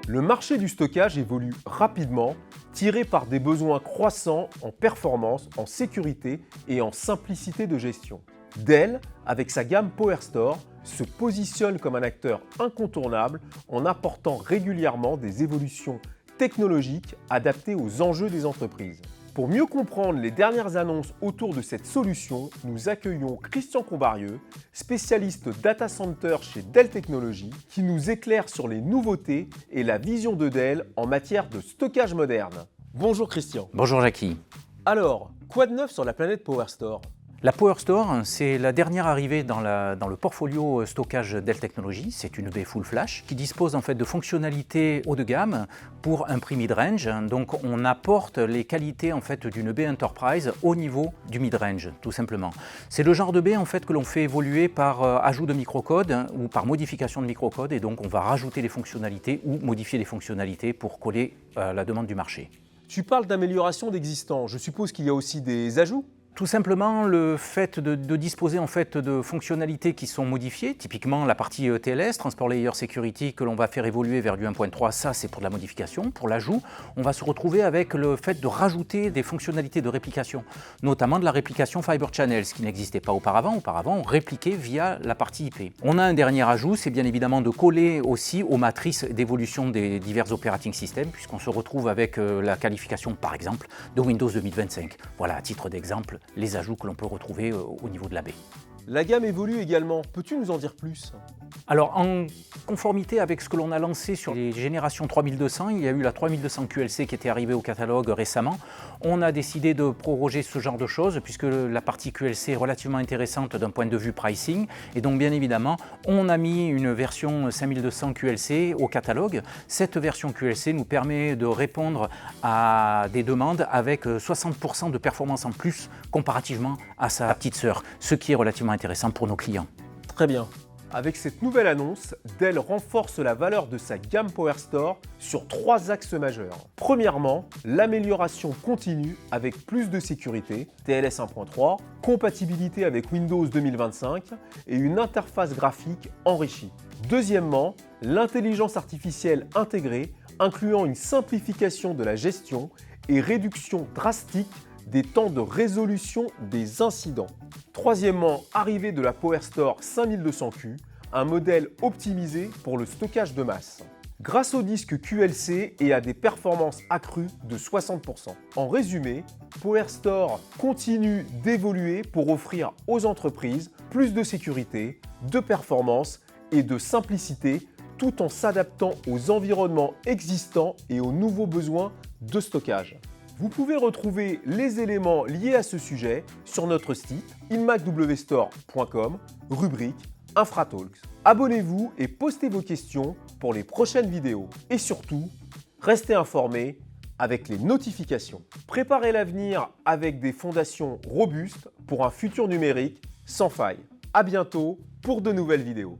Le marché du stockage évolue rapidement, tiré par des besoins croissants en performance, en sécurité et en simplicité de gestion. Dell, avec sa gamme PowerStore, se positionne comme un acteur incontournable en apportant régulièrement des évolutions technologiques adaptées aux enjeux des entreprises. Pour mieux comprendre les dernières annonces autour de cette solution, nous accueillons Christian Combarieux, spécialiste data center chez Dell Technologies, qui nous éclaire sur les nouveautés et la vision de Dell en matière de stockage moderne. Bonjour Christian. Bonjour Jackie. Alors, quoi de neuf sur la planète PowerStore ? La PowerStore, c'est la dernière arrivée dans le portfolio stockage Dell Technologies. C'est une baie full flash qui dispose en fait de fonctionnalités haut de gamme pour un prix mid-range. Donc on apporte les qualités en fait d'une baie Enterprise au niveau du mid-range, tout simplement. C'est le genre de baie en fait que l'on fait évoluer par ajout de microcode ou par modification de microcode, et donc on va rajouter des fonctionnalités ou modifier les fonctionnalités pour coller à la demande du marché. Tu parles d'amélioration d'existants. Je suppose qu'il y a aussi des ajouts ? Tout simplement le fait de disposer en fait de fonctionnalités qui sont modifiées, typiquement la partie TLS, Transport Layer Security, que l'on va faire évoluer vers du 1.3, ça c'est pour de la modification. Pour l'ajout, on va se retrouver avec le fait de rajouter des fonctionnalités de réplication, notamment de la réplication Fiber Channel, ce qui n'existait pas auparavant. Auparavant, on répliquait via la partie IP. On a un dernier ajout, c'est bien évidemment de coller aussi aux matrices d'évolution des divers operating systems, puisqu'on se retrouve avec la qualification par exemple de Windows 2025. Voilà, à titre d'exemple, les ajouts que l'on peut retrouver au niveau de la baie. La gamme évolue également. Peux-tu nous en dire plus ? Alors, en conformité avec ce que l'on a lancé sur les générations 3200, il y a eu la 3200 QLC qui était arrivée au catalogue récemment. On a décidé de proroger ce genre de choses puisque la partie QLC est relativement intéressante d'un point de vue pricing. Et donc, bien évidemment, on a mis une version 5200 QLC au catalogue. Cette version QLC nous permet de répondre à des demandes avec 60% de performance en plus comparativement à sa petite sœur, ce qui est relativement intéressant pour nos clients. Très bien. Avec cette nouvelle annonce, Dell renforce la valeur de sa gamme PowerStore sur 3 axes majeurs. Premièrement, l'amélioration continue avec plus de sécurité, TLS 1.3, compatibilité avec Windows 2025 et une interface graphique enrichie. Deuxièmement, l'intelligence artificielle intégrée, incluant une simplification de la gestion et réduction drastique des temps de résolution des incidents. Troisièmement, arrivée de la PowerStore 5200Q, un modèle optimisé pour le stockage de masse, grâce au disque QLC et à des performances accrues de 60%. En résumé, PowerStore continue d'évoluer pour offrir aux entreprises plus de sécurité, de performance et de simplicité, tout en s'adaptant aux environnements existants et aux nouveaux besoins de stockage. Vous pouvez retrouver les éléments liés à ce sujet sur notre site inmacwstore.com, rubrique InfraTalks. Abonnez-vous et postez vos questions pour les prochaines vidéos. Et surtout, restez informés avec les notifications. Préparez l'avenir avec des fondations robustes pour un futur numérique sans faille. À bientôt pour de nouvelles vidéos.